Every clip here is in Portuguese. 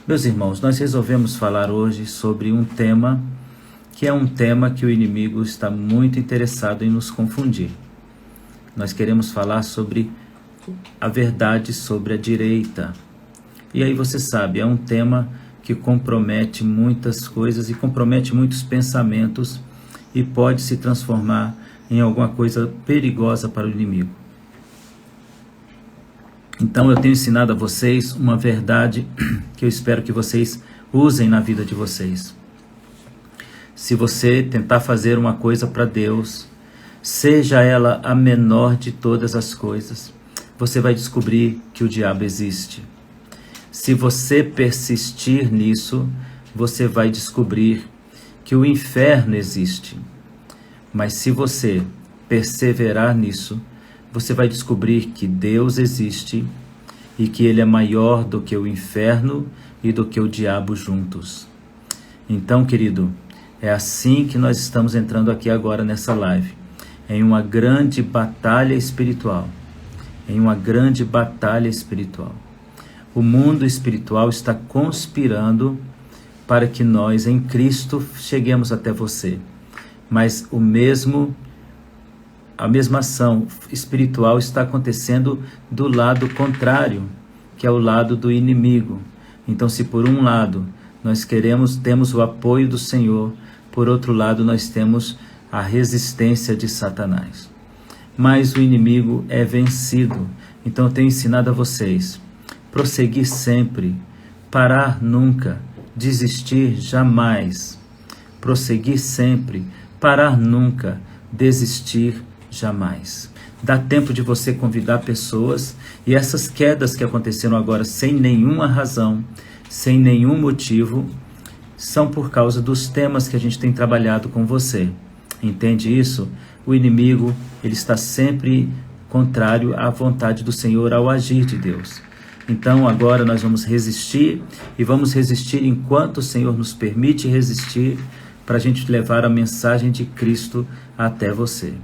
Meus irmãos, nós resolvemos falar hoje sobre um tema que é um tema que o inimigo está muito interessado em nos confundir. Nós queremos falar sobre a verdade sobre a direita. E aí você sabe, é um tema que compromete muitas coisas e compromete muitos pensamentos e pode se transformar em alguma coisa perigosa para o inimigo. Então eu tenho ensinado a vocês uma verdade que eu espero que vocês usem na vida de vocês. Se você tentar fazer uma coisa para Deus, seja ela a menor de todas as coisas, você vai descobrir que o diabo existe. Se você persistir nisso, você vai descobrir que o inferno existe. Mas se você perseverar nisso, você vai descobrir que Deus existe e que Ele é maior do que o inferno e do que o diabo juntos. Então, querido, é assim que nós estamos entrando aqui agora nessa live, em uma grande batalha espiritual. Em uma grande batalha espiritual. O mundo espiritual está conspirando para que nós, em Cristo, cheguemos até você. Mas a mesma ação espiritual está acontecendo do lado contrário, que é o lado do inimigo. Então, se por um lado nós temos o apoio do Senhor, por outro lado nós temos a resistência de Satanás. Mas o inimigo é vencido. Então eu tenho ensinado a vocês, prosseguir sempre, parar nunca, desistir jamais. Prosseguir sempre, parar nunca, desistir jamais. Dá tempo de você convidar pessoas e essas quedas que aconteceram agora sem nenhuma razão, sem nenhum motivo, são por causa dos temas que a gente tem trabalhado com você. Entende isso? O inimigo, ele está sempre contrário à vontade do Senhor, ao agir de Deus. Então agora nós vamos resistir e vamos resistir enquanto o Senhor nos permite resistir, para a gente levar a mensagem de Cristo até você.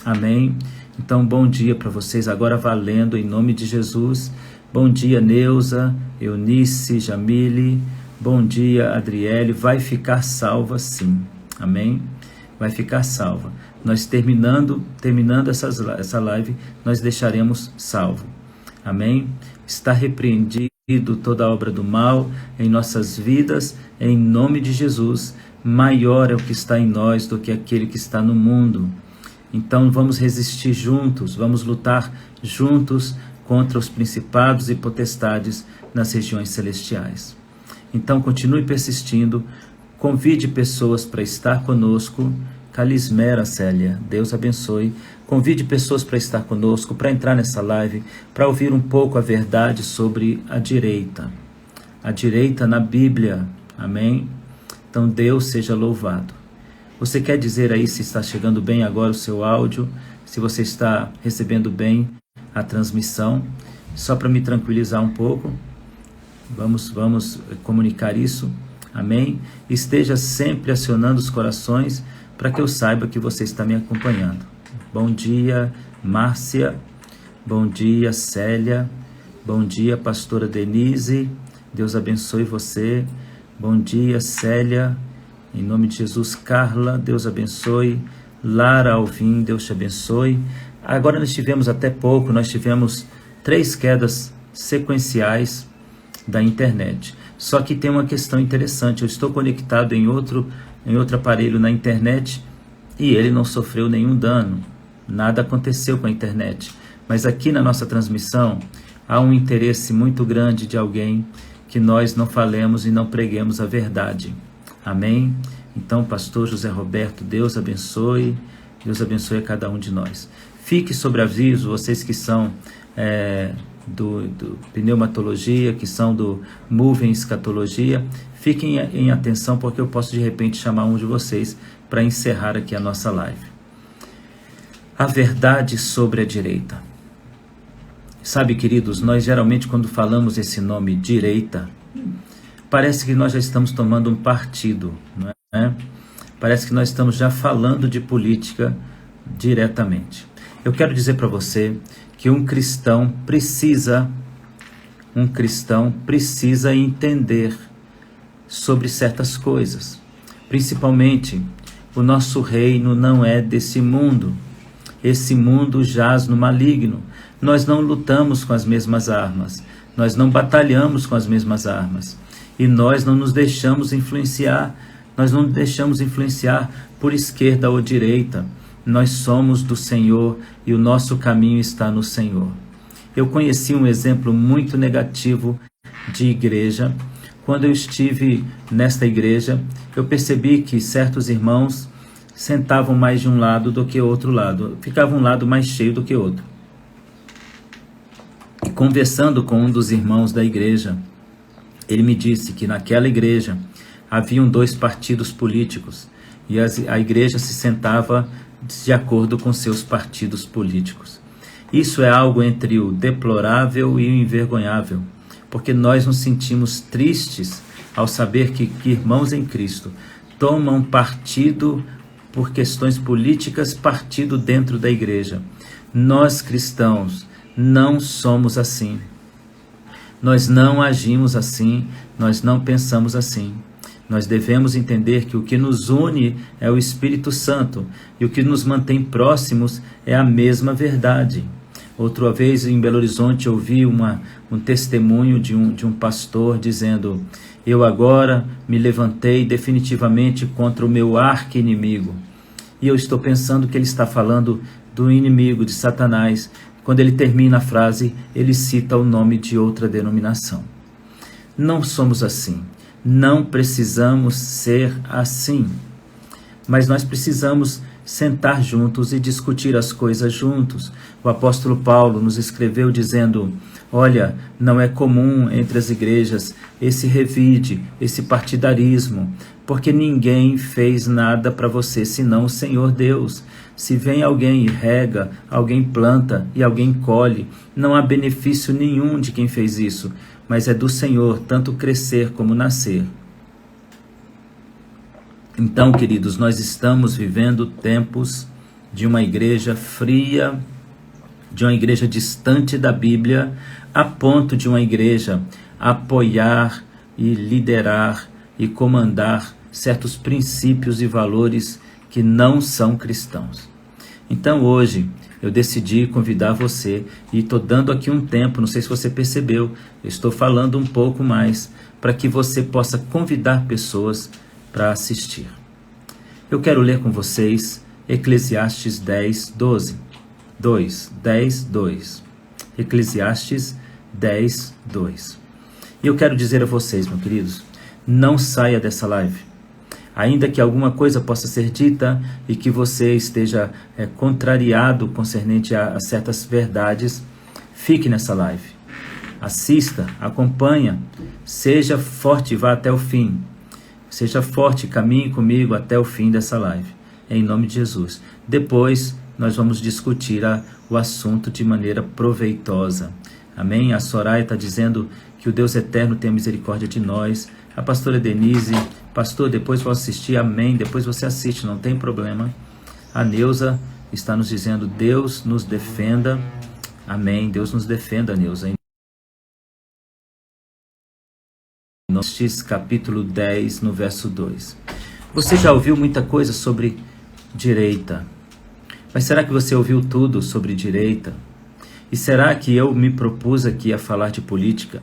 Amém? Então bom dia para vocês, agora valendo, em nome de Jesus. Bom dia, Neuza, Eunice, Jamile, bom dia, Adriele. Vai ficar salva sim, amém? Vai ficar salva. Nós terminando essa live, nós deixaremos salvo, amém? Está repreendido toda a obra do mal em nossas vidas, em nome de Jesus. Maior é o que está em nós do que aquele que está no mundo. Então vamos resistir juntos, vamos lutar juntos contra os principados e potestades nas regiões celestiais. Então continue persistindo, convide pessoas para estar conosco. Calismera, Célia, Deus abençoe. Convide pessoas para estar conosco, para entrar nessa live, para ouvir um pouco a verdade sobre a direita. A direita na Bíblia, amém? Então Deus seja louvado. Você quer dizer aí se está chegando bem agora o seu áudio, se você está recebendo bem a transmissão, só para me tranquilizar um pouco, vamos comunicar isso, amém? Esteja sempre acionando os corações para que eu saiba que você está me acompanhando. Bom dia, Márcia, bom dia, Célia, bom dia, pastora Denise, Deus abençoe você, bom dia, Célia, em nome de Jesus. Carla, Deus abençoe. Lara Alvim, Deus te abençoe. Agora nós tivemos 3 quedas sequenciais da internet. Só que tem uma questão interessante. Eu estou conectado em outro aparelho na internet e ele não sofreu nenhum dano. Nada aconteceu com a internet. Mas aqui na nossa transmissão há um interesse muito grande de alguém que nós não falemos e não preguemos a verdade. Amém? Então, pastor José Roberto, Deus abençoe a cada um de nós. Fique sobre aviso, vocês que são do pneumatologia, que são do Moving Escatologia, fiquem em atenção, porque eu posso de repente chamar um de vocês para encerrar aqui a nossa live. A verdade sobre a direita. Sabe, queridos, nós geralmente quando falamos esse nome direita, parece que nós já estamos tomando um partido, não é? Parece que nós estamos já falando de política diretamente. Eu quero dizer para você que um cristão precisa entender sobre certas coisas. Principalmente, o nosso reino não é desse mundo. Esse mundo jaz no maligno. Nós não lutamos com as mesmas armas. Nós não batalhamos com as mesmas armas. E nós não nos deixamos influenciar. Nós não nos deixamos influenciar por esquerda ou direita. Nós somos do Senhor e o nosso caminho está no Senhor. Eu conheci um exemplo muito negativo de igreja. Quando eu estive nesta igreja, eu percebi que certos irmãos sentavam mais de um lado do que outro lado. Ficava um lado mais cheio do que outro. E conversando com um dos irmãos da igreja, ele me disse que naquela igreja haviam 2 partidos políticos e a igreja se sentava de acordo com seus partidos políticos. Isso é algo entre o deplorável e o envergonhável, porque nós nos sentimos tristes ao saber que irmãos em Cristo tomam partido por questões políticas, partido dentro da igreja. Nós cristãos não somos assim. Nós não agimos assim, nós não pensamos assim. Nós devemos entender que o que nos une é o Espírito Santo e o que nos mantém próximos é a mesma verdade. Outra vez em Belo Horizonte eu ouvi um testemunho de um pastor dizendo: eu agora me levantei definitivamente contra o meu arqui-inimigo. E eu estou pensando que ele está falando do inimigo, de Satanás. Quando ele termina a frase, ele cita o nome de outra denominação. Não somos assim. Não precisamos ser assim. Mas nós precisamos sentar juntos e discutir as coisas juntos. O apóstolo Paulo nos escreveu dizendo: olha, não é comum entre as igrejas esse revide, esse partidarismo, porque ninguém fez nada para você senão o Senhor Deus. Se vem alguém e rega, alguém planta e alguém colhe, não há benefício nenhum de quem fez isso, mas é do Senhor tanto crescer como nascer. Então, queridos, nós estamos vivendo tempos de uma igreja fria, de uma igreja distante da Bíblia, a ponto de uma igreja apoiar e liderar e comandar certos princípios e valores que não são cristãos. Então hoje eu decidi convidar você e estou dando aqui um tempo, não sei se você percebeu, eu estou falando um pouco mais para que você possa convidar pessoas para assistir. Eu quero ler com vocês Eclesiastes 10, 2. Eclesiastes 10, 2. E eu quero dizer a vocês, meus queridos, não saia dessa live. Ainda que alguma coisa possa ser dita e que você esteja contrariado concernente a certas verdades, fique nessa live. Assista, acompanha, seja forte e vá até o fim. Seja forte, caminhe comigo até o fim dessa live, em nome de Jesus. Depois nós vamos discutir o assunto de maneira proveitosa. Amém? A Soraya está dizendo que o Deus eterno tenha misericórdia de nós. A pastora Denise: pastor, depois vou assistir. Amém, depois você assiste, não tem problema. A Neuza está nos dizendo: Deus nos defenda. Amém, Deus nos defenda, Neuza. Eclesiastes capítulo 10, no verso 2. Você já ouviu muita coisa sobre direita, mas será que você ouviu tudo sobre direita? E será que eu me propus aqui a falar de política?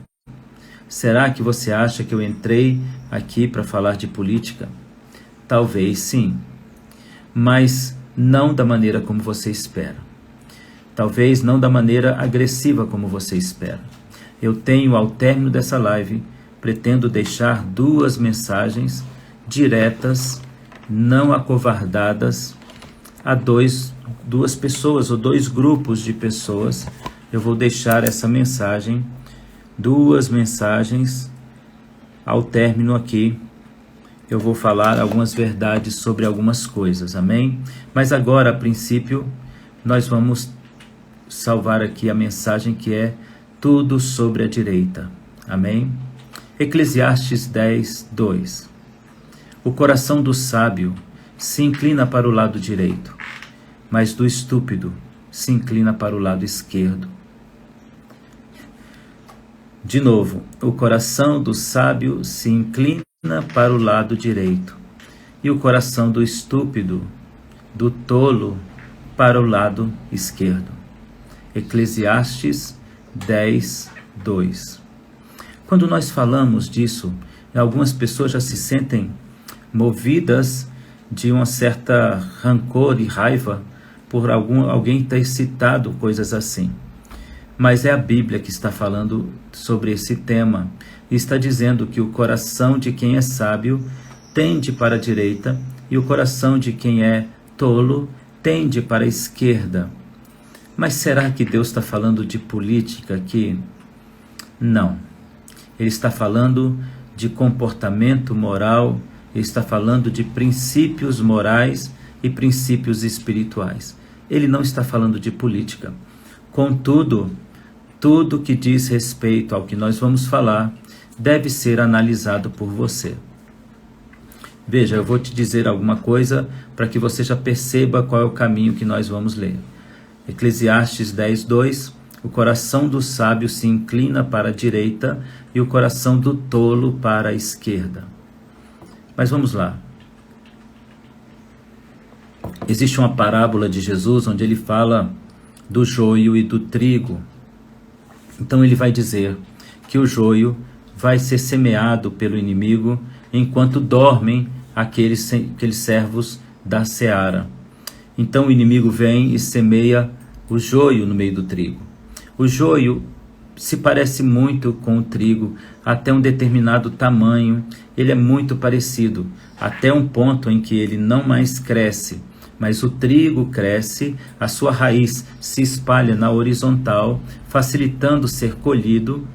Será que você acha que eu entrei aqui para falar de política? Talvez sim, mas não da maneira como você espera. Talvez não da maneira agressiva como você espera. Eu tenho, ao término dessa live, pretendo deixar 2 mensagens diretas, não acovardadas, a duas pessoas ou 2 grupos de pessoas. Eu vou deixar essa mensagem, 2 mensagens. Ao término aqui, eu vou falar algumas verdades sobre algumas coisas, amém? Mas agora, a princípio, nós vamos salvar aqui a mensagem que é tudo sobre a direita, amém? Eclesiastes 10, 2. O coração do sábio se inclina para o lado direito, mas do estúpido se inclina para o lado esquerdo. De novo, o coração do sábio se inclina para o lado direito, e o coração do estúpido, do tolo, para o lado esquerdo. Eclesiastes 10, 2. Quando nós falamos disso, algumas pessoas já se sentem movidas de uma certa rancor e raiva por alguém ter citado coisas assim. Mas é a Bíblia que está falando sobre esse tema e está dizendo que o coração de quem é sábio tende para a direita e o coração de quem é tolo tende para a esquerda. Mas será que Deus está falando de política aqui? Não. Ele está falando de comportamento moral, ele está falando de princípios morais e princípios espirituais. Ele não está falando de política. Contudo, tudo que diz respeito ao que nós vamos falar deve ser analisado por você. Veja, eu vou te dizer alguma coisa para que você já perceba qual é o caminho que nós vamos ler. Eclesiastes 10, 2. O coração do sábio se inclina para a direita e o coração do tolo para a esquerda. Mas vamos lá. Existe uma parábola de Jesus onde ele fala do joio e do trigo. Então ele vai dizer que o joio vai ser semeado pelo inimigo enquanto dormem aqueles servos da seara. Então o inimigo vem e semeia o joio no meio do trigo. O joio se parece muito com o trigo até um determinado tamanho. Ele é muito parecido até um ponto em que ele não mais cresce. Mas o trigo cresce, a sua raiz se espalha na horizontal, facilitando ser colhido,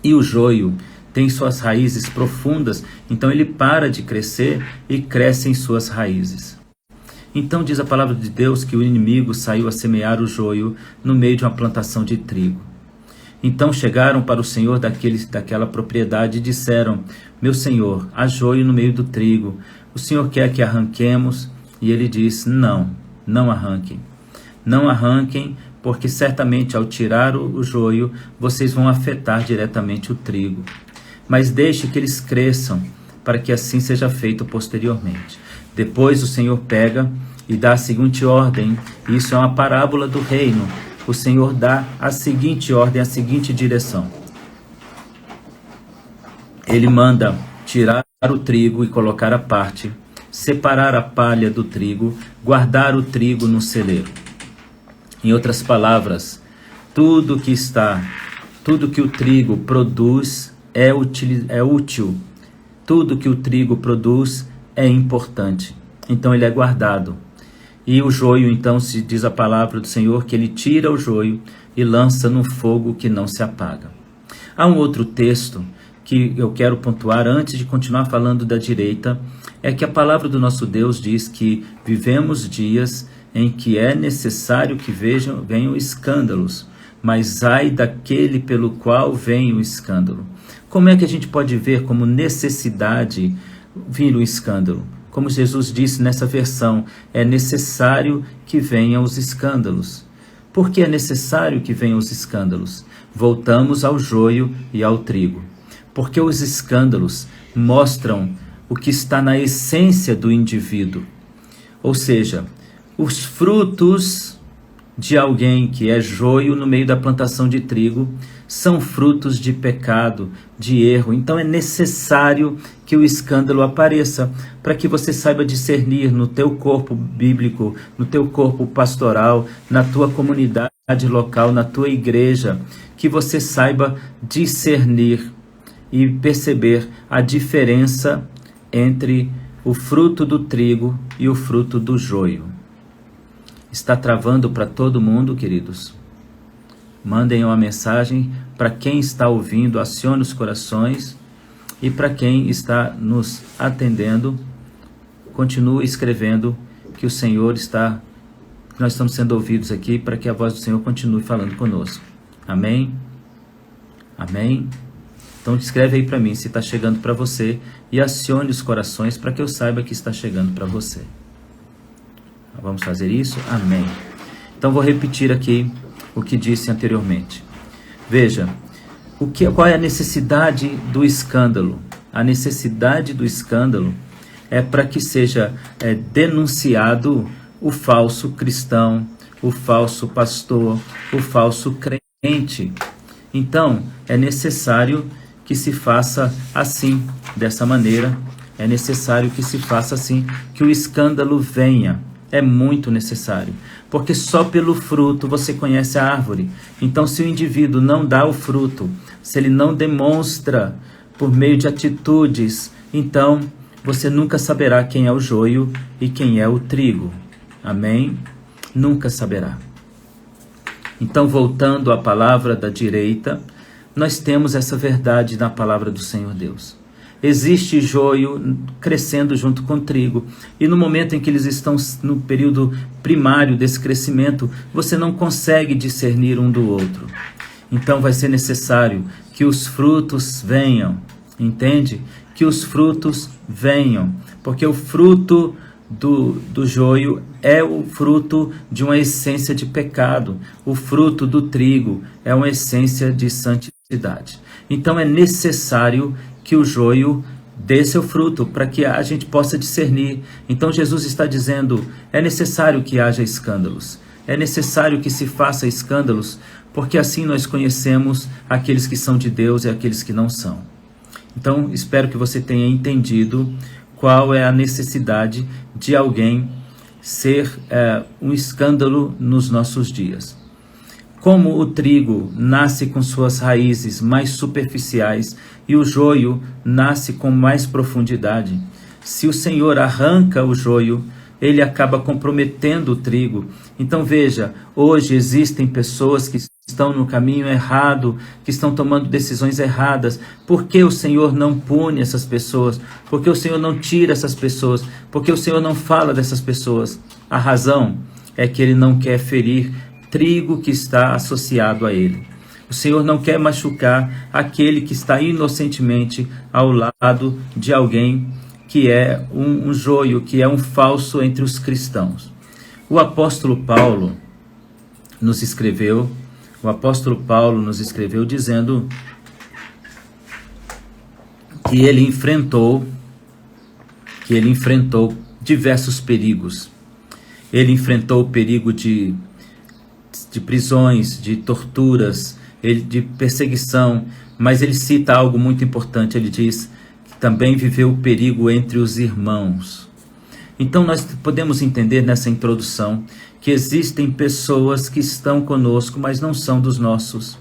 e o joio tem suas raízes profundas, então ele para de crescer e cresce em suas raízes. Então diz a palavra de Deus que o inimigo saiu a semear o joio no meio de uma plantação de trigo. Então chegaram para o senhor daquela propriedade e disseram: meu senhor, há joio no meio do trigo, o senhor quer que arranquemos? E ele diz: não arranquem. Não arranquem, porque certamente ao tirar o joio, vocês vão afetar diretamente o trigo. Mas deixe que eles cresçam, para que assim seja feito posteriormente. Depois o Senhor pega e dá a seguinte ordem. Isso é uma parábola do reino. O Senhor dá a seguinte ordem, a seguinte direção. Ele manda tirar o trigo e colocar à parte, separar a palha do trigo, guardar o trigo no celeiro. Em outras palavras, tudo que o trigo produz é útil. Tudo que o trigo produz é importante. Então ele é guardado. E o joio, então, se diz a palavra do Senhor, que ele tira o joio e lança no fogo que não se apaga. Há um outro texto que eu quero pontuar antes de continuar falando da direita, é que a palavra do nosso Deus diz que vivemos dias em que é necessário que venham escândalos, mas ai daquele pelo qual vem o escândalo. Como é que a gente pode ver como necessidade vir o escândalo? Como Jesus disse nessa versão, é necessário que venham os escândalos. Por que é necessário que venham os escândalos? Voltamos ao joio e ao trigo. Porque os escândalos mostram o que está na essência do indivíduo. Ou seja, os frutos de alguém que é joio no meio da plantação de trigo são frutos de pecado, de erro. Então é necessário que o escândalo apareça para que você saiba discernir no teu corpo bíblico, no teu corpo pastoral, na tua comunidade local, na tua igreja, que você saiba discernir e perceber a diferença entre o fruto do trigo e o fruto do joio. Está travando para todo mundo, queridos? Mandem uma mensagem para quem está ouvindo, acione os corações, e para quem está nos atendendo, continue escrevendo que o Senhor está, nós estamos sendo ouvidos aqui, para que a voz do Senhor continue falando conosco. Amém? Amém? Então escreve aí para mim se está chegando para você e acione os corações para que eu saiba que está chegando para você. Vamos fazer isso? Amém. Então vou repetir aqui o que disse anteriormente. Veja, qual é a necessidade do escândalo? a necessidade do escândalo é para que seja denunciado o falso cristão, o falso pastor, o falso crente. Então, é necessário que se faça assim, dessa maneira. É necessário que se faça assim, que o escândalo venha. É muito necessário, porque só pelo fruto você conhece a árvore. Então, se o indivíduo não dá o fruto, se ele não demonstra por meio de atitudes, então você nunca saberá quem é o joio e quem é o trigo. Amém? Nunca saberá. Então, voltando à palavra da direita, nós temos essa verdade na palavra do Senhor Deus. Existe joio crescendo junto com o trigo, e no momento em que eles estão no período primário desse crescimento, você não consegue discernir um do outro. Então vai ser necessário que os frutos venham, entende? Que os frutos venham, porque o fruto do joio é o fruto de uma essência de pecado, o fruto do trigo é uma essência de santidade. Então é necessário que o joio dê seu fruto, para que a gente possa discernir. Então Jesus está dizendo, é necessário que haja escândalos, é necessário que se faça escândalos, porque assim nós conhecemos aqueles que são de Deus e aqueles que não são. Então espero que você tenha entendido qual é a necessidade de alguém ser um escândalo nos nossos dias. Como o trigo nasce com suas raízes mais superficiais e o joio nasce com mais profundidade, se o Senhor arranca o joio, ele acaba comprometendo o trigo. Então veja, hoje existem pessoas que estão no caminho errado, que estão tomando decisões erradas. Por que o Senhor não pune essas pessoas? Por que o Senhor não tira essas pessoas? Por que o Senhor não fala dessas pessoas? A razão é que ele não quer ferir trigo que está associado a ele. O Senhor não quer machucar aquele que está inocentemente ao lado de alguém que é um joio, que é um falso entre os cristãos. O apóstolo Paulo nos escreveu dizendo que ele enfrentou diversos perigos. Ele enfrentou o perigo de prisões, de torturas, de perseguição, mas ele cita algo muito importante. Ele diz que também viveu o perigo entre os irmãos. Então nós podemos entender nessa introdução que existem pessoas que estão conosco, mas não são dos nossos.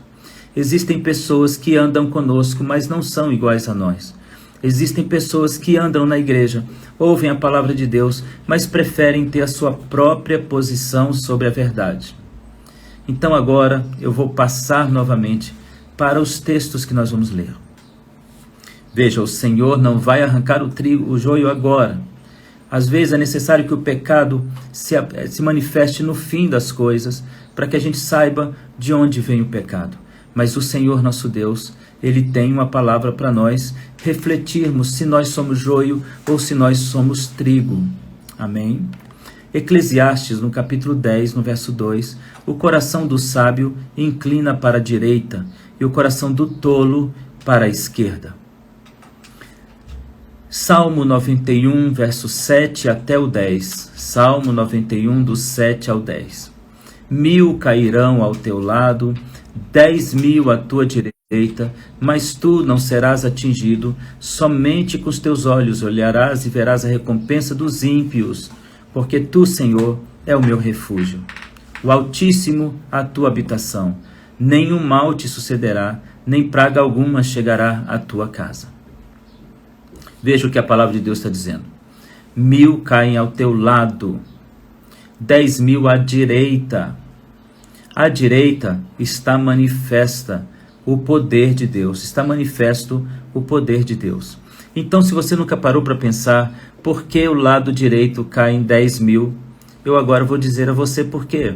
Existem pessoas que andam conosco, mas não são iguais a nós. Existem pessoas que andam na igreja, ouvem a palavra de Deus, mas preferem ter a sua própria posição sobre a verdade. Então agora eu vou passar novamente para os textos que nós vamos ler. Veja, o Senhor não vai arrancar o joio agora. Às vezes é necessário que o pecado se manifeste no fim das coisas, para que a gente saiba de onde vem o pecado. Mas o Senhor nosso Deus, Ele tem uma palavra para nós refletirmos se nós somos joio ou se nós somos trigo. Amém? Eclesiastes, no capítulo 10, no verso 2, o coração do sábio inclina para a direita e o coração do tolo para a esquerda. Salmo 91, verso 7 até o 10. Salmo 91, do 7 ao 10. 1000 cairão ao teu lado, 10.000 à tua direita, mas tu não serás atingido. Somente com os teus olhos olharás e verás a recompensa dos ímpios, porque tu, Senhor, é o meu refúgio. O Altíssimo, a tua habitação. Nenhum mal te sucederá, nem praga alguma chegará à tua casa. Veja o que a palavra de Deus está dizendo. 1000 caem ao teu lado, 10.000 à direita. À direita está manifesta o poder de Deus, está manifesto o poder de Deus. Então, se você nunca parou para pensar por que o lado direito cai em 10.000, eu agora vou dizer a você por quê.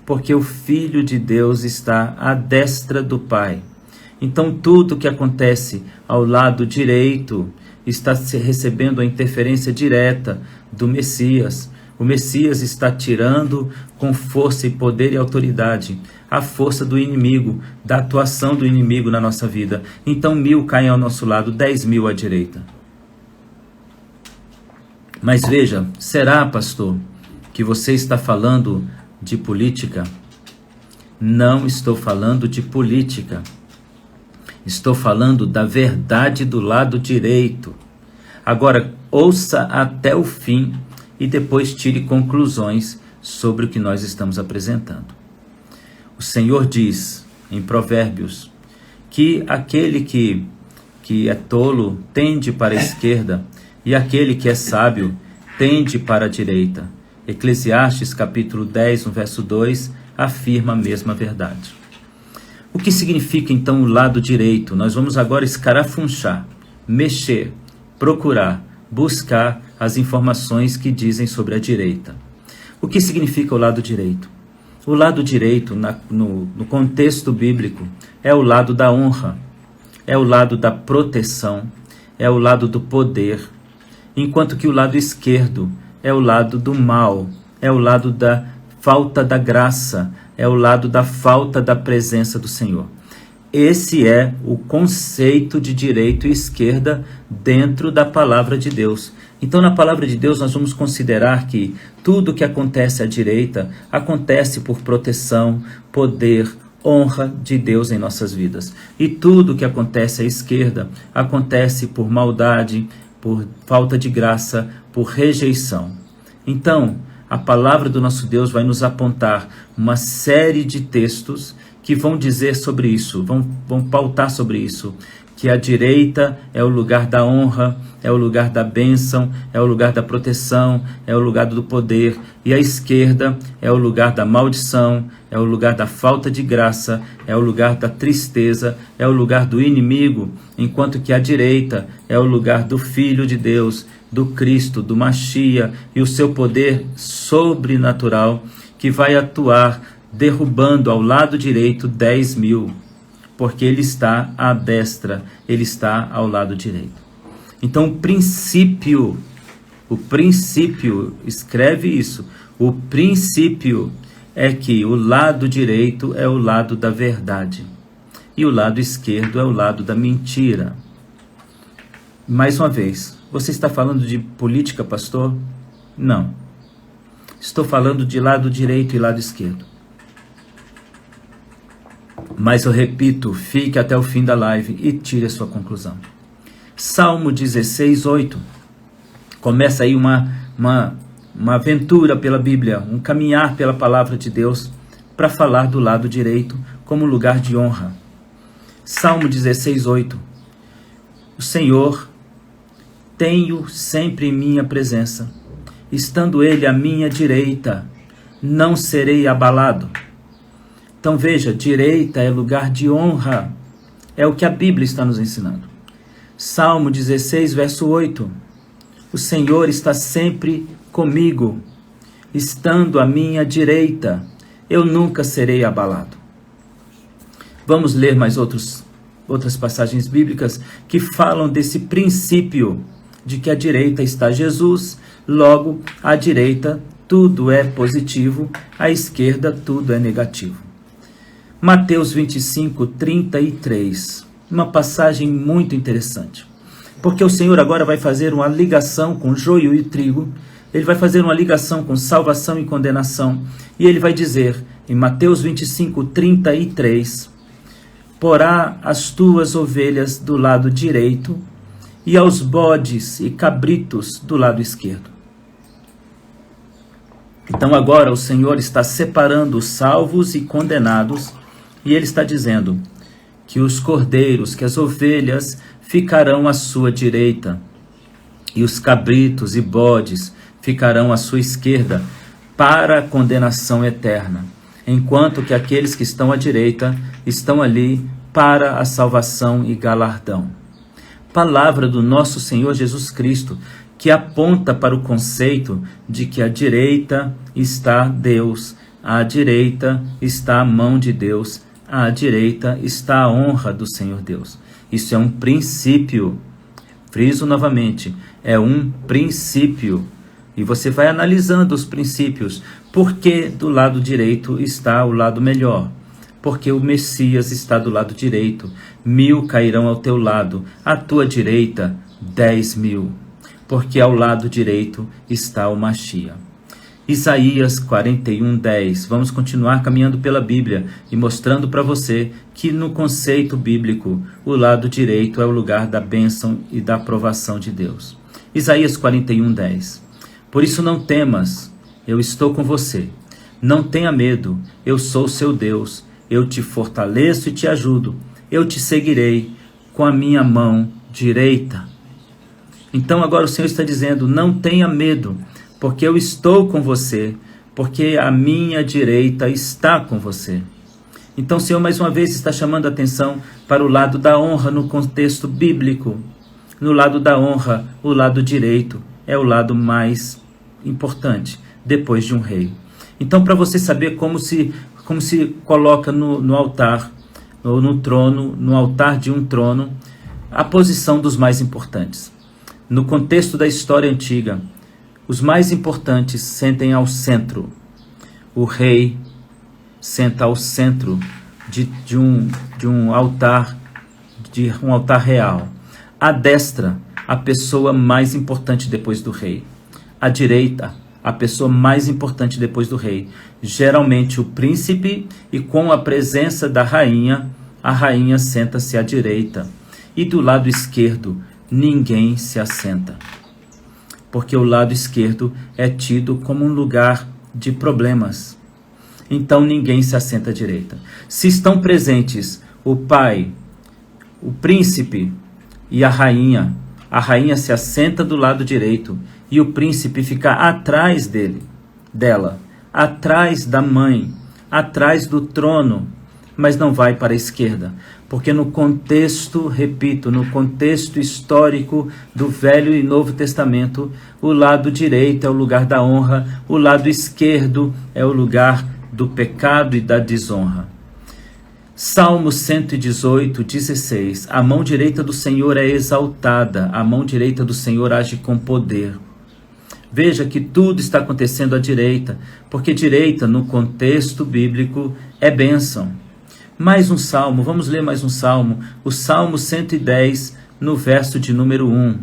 Porque o Filho de Deus está à destra do Pai. Então, tudo que acontece ao lado direito está recebendo a interferência direta do Messias. O Messias está tirando com força e poder e autoridade a força do inimigo, da atuação do inimigo na nossa vida. Então 1000 caem ao nosso lado, 10.000 à direita. Mas veja, será, pastor, que você está falando de política? Não estou falando de política. Estou falando da verdade do lado direito. Agora, ouça até o fim e depois tire conclusões sobre o que nós estamos apresentando. O Senhor diz em Provérbios que aquele que é tolo tende para a esquerda e aquele que é sábio tende para a direita. Eclesiastes capítulo 10, no verso 2, afirma a mesma verdade. O que significa então o lado direito? Nós vamos agora escarafunchar, mexer, procurar, buscar as informações que dizem sobre a direita. O que significa o lado direito? O lado direito, no contexto bíblico, é o lado da honra, é o lado da proteção, é o lado do poder, enquanto que o lado esquerdo é o lado do mal, é o lado da falta da graça, é o lado da falta da presença do Senhor. Esse é o conceito de direito e esquerda dentro da palavra de Deus. Então, na palavra de Deus, nós vamos considerar que tudo que acontece à direita acontece por proteção, poder, honra de Deus em nossas vidas. E tudo que acontece à esquerda acontece por maldade, por falta de graça, por rejeição. Então, a palavra do nosso Deus vai nos apontar uma série de textos que vão dizer sobre isso, vão pautar sobre isso, que a direita é o lugar da honra, é o lugar da bênção, é o lugar da proteção, é o lugar do poder, e a esquerda é o lugar da maldição, é o lugar da falta de graça, é o lugar da tristeza, é o lugar do inimigo, enquanto que a direita é o lugar do Filho de Deus, do Cristo, do Machia, e o seu poder sobrenatural, que vai atuar derrubando ao lado direito 10.000, porque ele está à destra, ele está ao lado direito. Então o princípio, escreve isso, o princípio é que o lado direito é o lado da verdade e o lado esquerdo é o lado da mentira. Mais uma vez, você está falando de política, pastor? Não. Estou falando de lado direito e lado esquerdo. Mas eu repito, fique até o fim da live e tire a sua conclusão. Salmo 16, 8. Começa aí uma aventura pela Bíblia, um caminhar pela palavra de Deus para falar do lado direito como lugar de honra. Salmo 16, 8. O Senhor tenho sempre em minha presença, estando Ele à minha direita, não serei abalado. Então veja, direita é lugar de honra, é o que a Bíblia está nos ensinando. Salmo 16, verso 8, o Senhor está sempre comigo, estando à minha direita, eu nunca serei abalado. Vamos ler mais outras passagens bíblicas que falam desse princípio de que à direita está Jesus, logo à direita tudo é positivo, à esquerda tudo é negativo. Mateus 25, 33, uma passagem muito interessante, porque o Senhor agora vai fazer uma ligação com joio e trigo, ele vai fazer uma ligação com salvação e condenação, e ele vai dizer em Mateus 25, 33, porá as tuas ovelhas do lado direito e aos bodes e cabritos do lado esquerdo. Então agora o Senhor está separando os salvos e condenados, e ele está dizendo que os cordeiros, que as ovelhas ficarão à sua direita, e os cabritos e bodes ficarão à sua esquerda, para a condenação eterna, enquanto que aqueles que estão à direita estão ali para a salvação e galardão. Palavra do nosso Senhor Jesus Cristo, que aponta para o conceito de que à direita está Deus, à direita está a mão de Deus, à direita está a honra do Senhor Deus. Isso é um princípio, friso novamente, é um princípio. E você vai analisando os princípios. Por que do lado direito está o lado melhor? Porque o Messias está do lado direito. 1000 cairão ao teu lado, à tua direita 10.000. Porque ao lado direito está o Mashiach. Isaías 41:10. Vamos continuar caminhando pela Bíblia e mostrando para você que no conceito bíblico, o lado direito é o lugar da bênção e da aprovação de Deus. Isaías 41:10. Por isso não temas, eu estou com você. Não tenha medo, eu sou seu Deus. Eu te fortaleço e te ajudo. Eu te seguirei com a minha mão direita. Então agora o Senhor está dizendo, não tenha medo, porque eu estou com você, porque a minha direita está com você. Então o Senhor mais uma vez está chamando a atenção para o lado da honra no contexto bíblico. No lado da honra, o lado direito é o lado mais importante, depois de um rei. Então, para você saber como se coloca no altar, ou no trono, no altar de um trono, a posição dos mais importantes. No contexto da história antiga, os mais importantes sentem ao centro. O rei senta ao centro de um altar real. À destra, a pessoa mais importante depois do rei. À direita, a pessoa mais importante depois do rei. Geralmente o príncipe, e com a presença da rainha, a rainha senta-se à direita. E do lado esquerdo, ninguém se assenta. Porque o lado esquerdo é tido como um lugar de problemas. Então ninguém se assenta à direita. Se estão presentes o pai, o príncipe e a rainha se assenta do lado direito e o príncipe fica atrás dela, atrás da mãe, atrás do trono, mas não vai para a esquerda. Porque no contexto, repito, no contexto histórico do Velho e Novo Testamento, o lado direito é o lugar da honra, o lado esquerdo é o lugar do pecado e da desonra. Salmo 118:16. A mão direita do Senhor é exaltada, a mão direita do Senhor age com poder. Veja que tudo está acontecendo à direita, porque direita no contexto bíblico é bênção. Mais um salmo, vamos ler mais um salmo, o Salmo 110, no verso de número 1.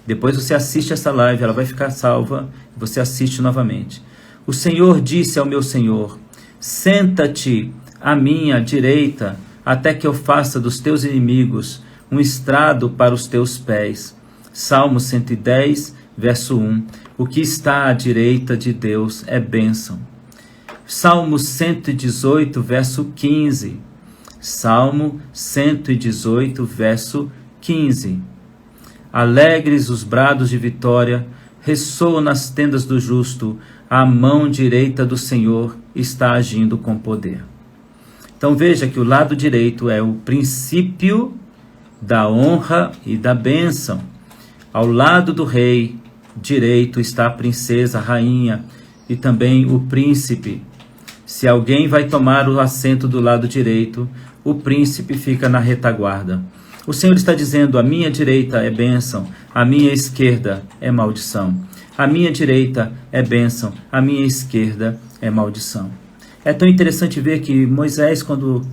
Depois você assiste essa live, ela vai ficar salva, e você assiste novamente. O Senhor disse ao meu Senhor, senta-te à minha direita, até que eu faça dos teus inimigos um estrado para os teus pés. Salmo 110, verso 1. O que está à direita de Deus é bênção. Salmo 118, verso 15. Salmo 118, verso 15. Alegres os brados de vitória, ressoam nas tendas do justo, a mão direita do Senhor está agindo com poder. Então veja que o lado direito é o princípio da honra e da bênção. Ao lado do rei direito está a princesa, a rainha e também o príncipe. Se alguém vai tomar o assento do lado direito, o príncipe fica na retaguarda. O Senhor está dizendo, a minha direita é bênção, a minha esquerda é maldição. A minha direita é bênção, a minha esquerda é maldição. É tão interessante ver que Moisés, quando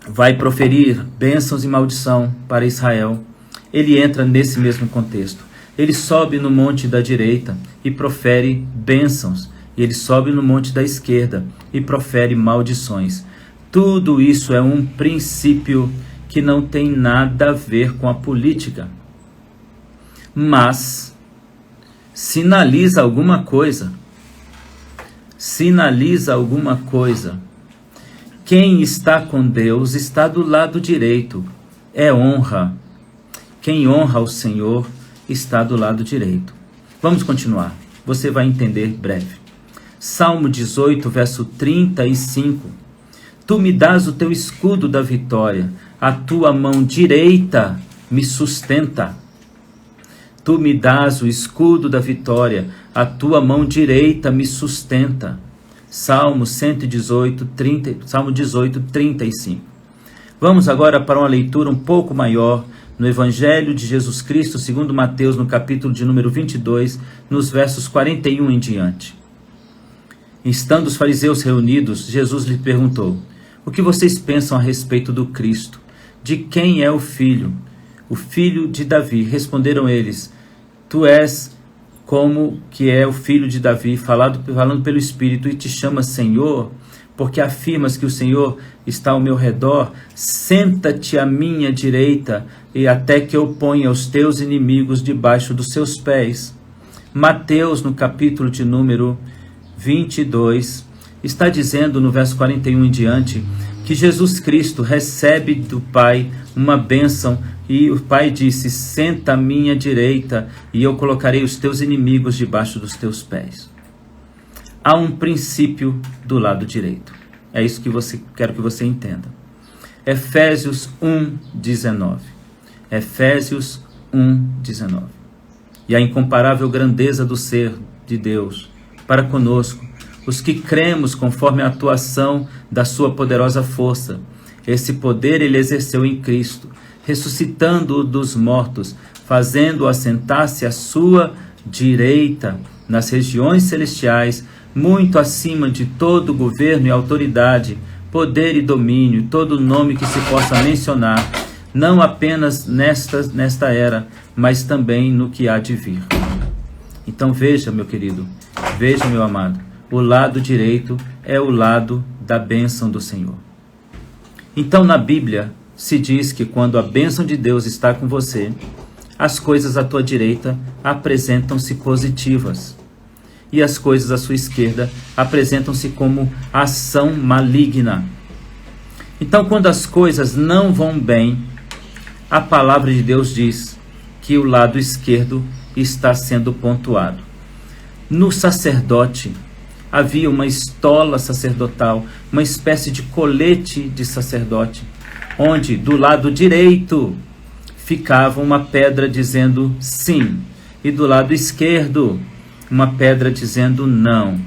vai proferir bênçãos e maldição para Israel, ele entra nesse mesmo contexto. Ele sobe no monte da direita e profere bênçãos. E ele sobe no monte da esquerda e profere maldições. Tudo isso é um princípio que não tem nada a ver com a política. Mas sinaliza alguma coisa. Sinaliza alguma coisa. Quem está com Deus está do lado direito. É honra. Quem honra o Senhor está do lado direito. Vamos continuar. Você vai entender breve. Salmo 18, verso 35. Tu me dás o teu escudo da vitória, a tua mão direita me sustenta. Tu me dás o escudo da vitória, a tua mão direita me sustenta. Salmo 118, Salmo 18, 35. Vamos agora para uma leitura um pouco maior no Evangelho de Jesus Cristo, segundo Mateus, no capítulo de número 22, nos versos 41 em diante. Estando os fariseus reunidos, Jesus lhe perguntou: o que vocês pensam a respeito do Cristo? De quem é o filho? O filho de Davi. Responderam eles: tu és como que é o filho de Davi, falando pelo Espírito, e te chamas Senhor, porque afirmas que o Senhor está ao meu redor. Senta-te à minha direita, e até que eu ponha os teus inimigos debaixo dos seus pés. Mateus, no capítulo de número 22, está dizendo no verso 41 em diante, que Jesus Cristo recebe do Pai uma bênção, e o Pai disse: senta à minha direita, e eu colocarei os teus inimigos debaixo dos teus pés. Há um princípio do lado direito. É isso que quero que você entenda. Efésios 1:19. Efésios 1:19. E a incomparável grandeza do ser de Deus para conosco, os que cremos conforme a atuação da sua poderosa força. Esse poder ele exerceu em Cristo, ressuscitando-o dos mortos, fazendo-o assentar-se à sua direita, nas regiões celestiais, muito acima de todo governo e autoridade, poder e domínio, todo nome que se possa mencionar, não apenas nesta era, mas também no que há de vir. Então veja, meu querido, veja, meu amado, o lado direito é o lado da bênção do Senhor. Então na Bíblia se diz que quando a bênção de Deus está com você, as coisas à tua direita apresentam-se positivas, e as coisas à sua esquerda apresentam-se como ação maligna. Então quando as coisas não vão bem, a palavra de Deus diz que o lado esquerdo está sendo pontuado. No sacerdote havia uma estola sacerdotal, uma espécie de colete de sacerdote, onde do lado direito ficava uma pedra dizendo sim, e do lado esquerdo uma pedra dizendo não.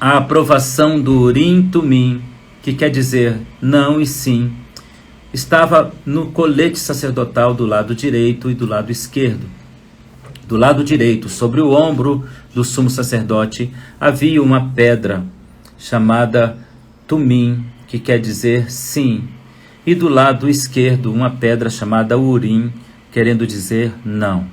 A aprovação do Urim Tumim, que quer dizer não e sim, estava no colete sacerdotal do lado direito e do lado esquerdo. Do lado direito, sobre o ombro do sumo sacerdote, havia uma pedra chamada Tumim, que quer dizer sim, e do lado esquerdo uma pedra chamada Urim, querendo dizer não.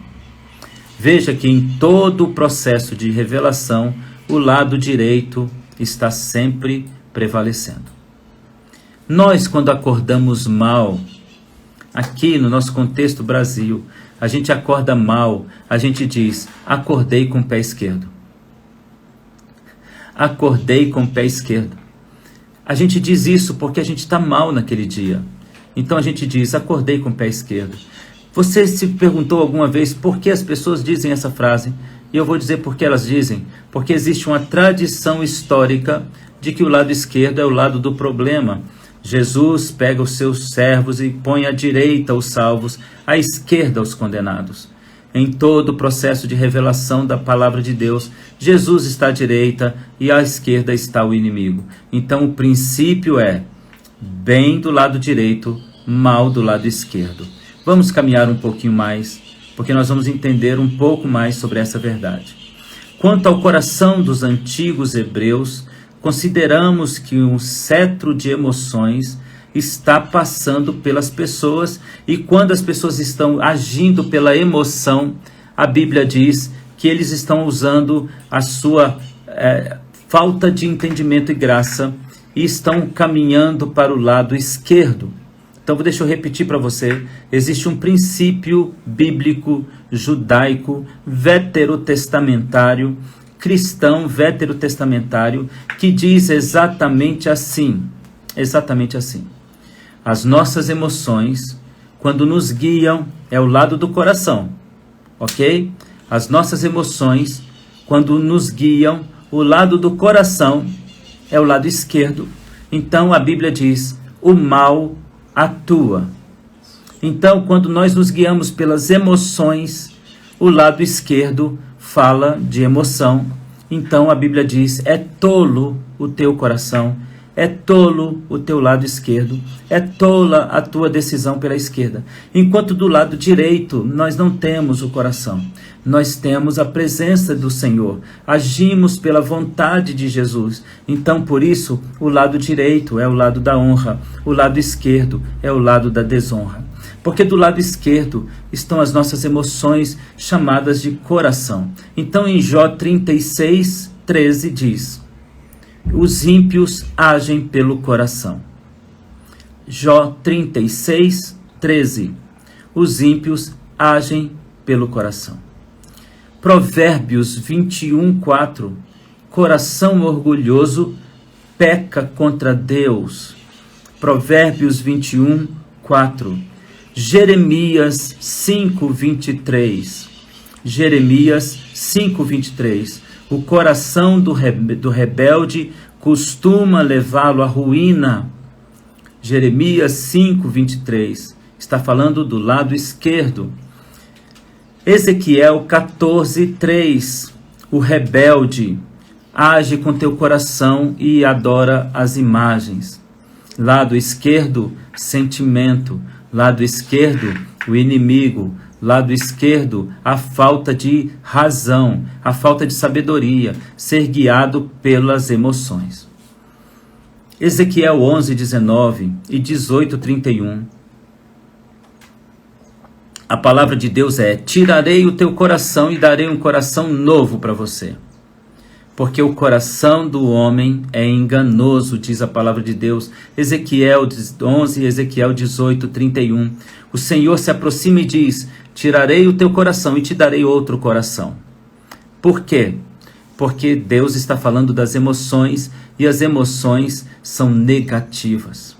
Veja que em todo o processo de revelação, o lado direito está sempre prevalecendo. Nós, quando acordamos mal, aqui no nosso contexto Brasil, a gente acorda mal, a gente diz: acordei com o pé esquerdo. Acordei com o pé esquerdo. A gente diz isso porque a gente está mal naquele dia. Então a gente diz: acordei com o pé esquerdo. Você se perguntou alguma vez por que as pessoas dizem essa frase? E eu vou dizer por que elas dizem. Porque existe uma tradição histórica de que o lado esquerdo é o lado do problema. Jesus pega os seus servos e põe à direita os salvos, à esquerda os condenados. Em todo o processo de revelação da palavra de Deus, Jesus está à direita e à esquerda está o inimigo. Então o princípio é bem do lado direito, mal do lado esquerdo. Vamos caminhar um pouquinho mais, porque nós vamos entender um pouco mais sobre essa verdade. Quanto ao coração dos antigos hebreus, consideramos que um cetro de emoções está passando pelas pessoas, e quando as pessoas estão agindo pela emoção, a Bíblia diz que eles estão usando a sua falta de entendimento e graça e estão caminhando para o lado esquerdo. Então deixa eu repetir para você, existe um princípio bíblico, judaico, veterotestamentário, cristão veterotestamentário, que diz exatamente assim. As nossas emoções, quando nos guiam, é o lado do coração, ok? As nossas emoções, quando nos guiam, o lado do coração é o lado esquerdo. Então a Bíblia diz: o mal atua. Então, quando nós nos guiamos pelas emoções, o lado esquerdo fala de emoção. Então a Bíblia diz: é tolo o teu coração É tolo o teu lado esquerdo, é tola a tua decisão pela esquerda. Enquanto do lado direito nós não temos o coração, nós temos a presença do Senhor, agimos pela vontade de Jesus. Então, por isso, o lado direito é o lado da honra, o lado esquerdo é o lado da desonra. Porque do lado esquerdo estão as nossas emoções chamadas de coração. Então, em Jó 36, 13 diz: os ímpios agem pelo coração. Jó 36, 13. Os ímpios agem pelo coração. Provérbios 21, 4. Coração orgulhoso peca contra Deus. Provérbios 21, 4. Jeremias 5, 23. Jeremias 5, 23. O coração do rebelde costuma levá-lo à ruína. Jeremias 5, 23. Está falando do lado esquerdo. Ezequiel 14, 3. O rebelde age com teu coração e adora as imagens. Lado esquerdo, sentimento. Lado esquerdo, o inimigo. Lado esquerdo, a falta de razão, a falta de sabedoria, ser guiado pelas emoções. Ezequiel 11, 19 e 18, 31. A palavra de Deus é: tirarei o teu coração e darei um coração novo para você. Porque o coração do homem é enganoso, diz a palavra de Deus. Ezequiel 11, Ezequiel 18, 31. O Senhor se aproxima e diz: tirarei o teu coração e te darei outro coração. Por quê? Porque Deus está falando das emoções e as emoções são negativas.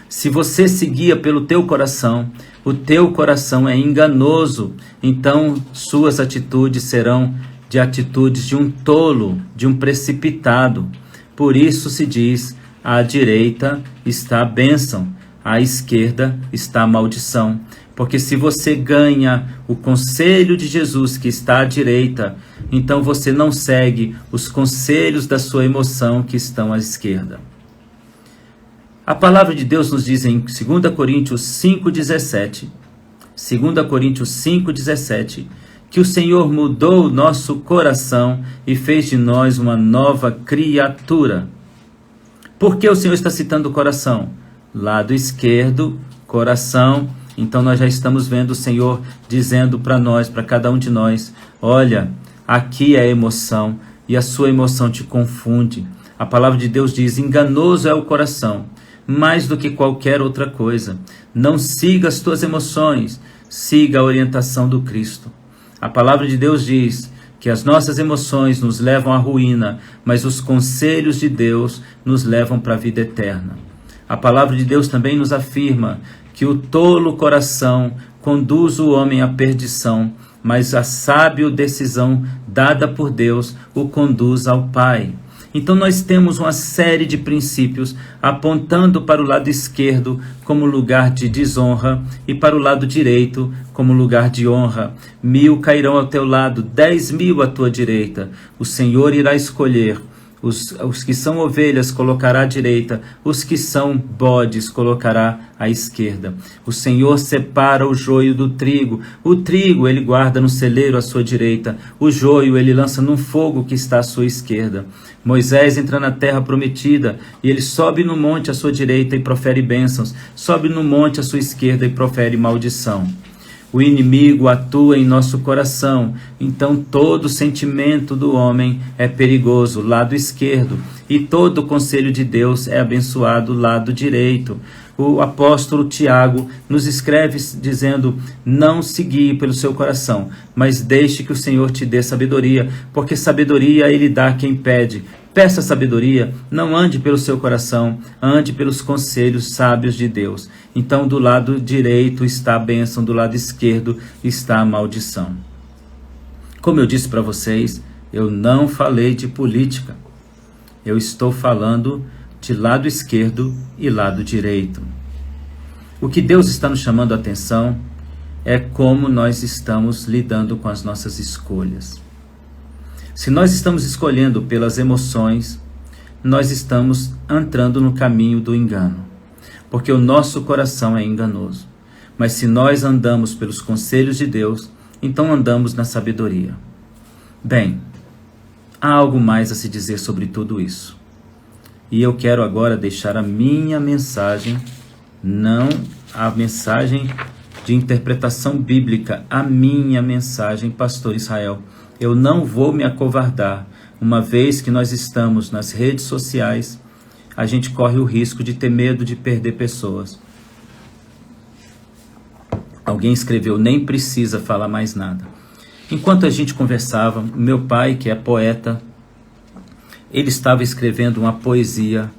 Se você se guia pelo teu coração, o teu coração é enganoso, então suas atitudes serão de atitudes de um tolo, de um precipitado. Por isso se diz: à direita está a bênção, à esquerda está a maldição. Porque se você ganha o conselho de Jesus que está à direita, então você não segue os conselhos da sua emoção que estão à esquerda. A palavra de Deus nos diz em 2 Coríntios 5,17, 2 Coríntios 5,17, que o Senhor mudou o nosso coração e fez de nós uma nova criatura. Por que o Senhor está citando o coração? Lado esquerdo, coração. Então nós já estamos vendo o Senhor dizendo para nós, para cada um de nós: olha, aqui é a emoção e a sua emoção te confunde. A palavra de Deus diz: enganoso é o coração, mais do que qualquer outra coisa. Não siga as tuas emoções, siga a orientação do Cristo. A palavra de Deus diz que as nossas emoções nos levam à ruína, mas os conselhos de Deus nos levam para a vida eterna. A palavra de Deus também nos afirma que o tolo coração conduz o homem à perdição, mas a sábia decisão dada por Deus o conduz ao Pai. Então nós temos uma série de princípios apontando para o lado esquerdo como lugar de desonra e para o lado direito como lugar de honra. 1000 cairão ao teu lado, 10.000 à tua direita. O Senhor irá escolher. Os que são ovelhas colocará à direita, os que são bodes colocará à esquerda. O Senhor separa o joio do trigo. O trigo ele guarda no celeiro à sua direita, o joio ele lança num fogo que está à sua esquerda. Moisés entra na terra prometida e ele sobe no monte à sua direita e profere bênçãos, sobe no monte à sua esquerda e profere maldição. O inimigo atua em nosso coração, então todo sentimento do homem é perigoso, lado esquerdo, e todo o conselho de Deus é abençoado, lado direito. O apóstolo Tiago nos escreve dizendo: não se guie pelo seu coração, mas deixe que o Senhor te dê sabedoria, porque sabedoria ele dá a quem pede. Peça sabedoria, não ande pelo seu coração, ande pelos conselhos sábios de Deus. Então do lado direito está a bênção, do lado esquerdo está a maldição. Como eu disse para vocês, eu não falei de política. Eu estou falando de lado esquerdo e lado direito. O que Deus está nos chamando a atenção é como nós estamos lidando com as nossas escolhas. Se nós estamos escolhendo pelas emoções, nós estamos entrando no caminho do engano, porque o nosso coração é enganoso. Mas se nós andamos pelos conselhos de Deus, então andamos na sabedoria. Bem, há algo mais a se dizer sobre tudo isso. E eu quero agora deixar a minha mensagem, não a mensagem de interpretação bíblica, a minha mensagem, Pastor Israel. Eu não vou me acovardar. Uma vez que nós estamos nas redes sociais, a gente corre o risco de ter medo de perder pessoas. Alguém escreveu, nem precisa falar mais nada. Enquanto a gente conversava, meu pai, que é poeta, ele estava escrevendo uma poesia,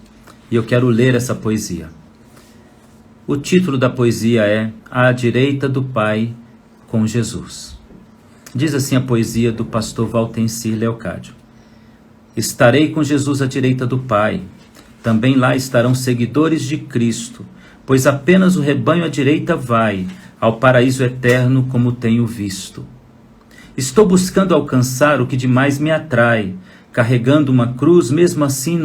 e eu quero ler essa poesia. O título da poesia é À Direita do Pai com Jesus. Diz assim a poesia do pastor Valtencir Leocádio. Estarei com Jesus à direita do Pai, também lá estarão seguidores de Cristo, pois apenas o rebanho à direita vai ao paraíso eterno como tenho visto. Estou buscando alcançar o que demais me atrai, carregando uma cruz, mesmo assim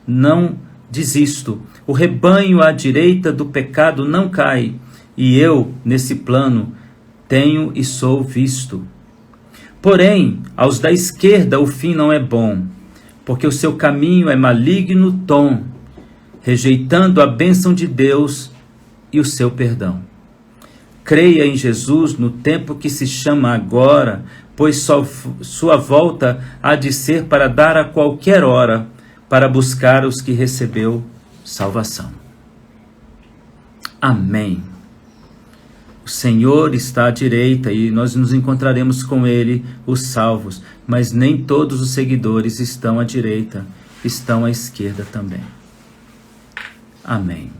não desisto. O rebanho à direita do pecado não cai, e eu, nesse plano, tenho e sou visto. Porém, aos da esquerda o fim não é bom, porque o seu caminho é maligno tom, rejeitando a bênção de Deus e o seu perdão. Creia em Jesus no tempo que se chama agora, pois sua volta há de ser para dar a qualquer hora, para buscar os que recebeu salvação. Amém. O Senhor está à direita e nós nos encontraremos com Ele, os salvos, mas nem todos os seguidores estão à direita, estão à esquerda também. Amém.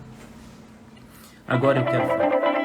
Agora eu quero falar.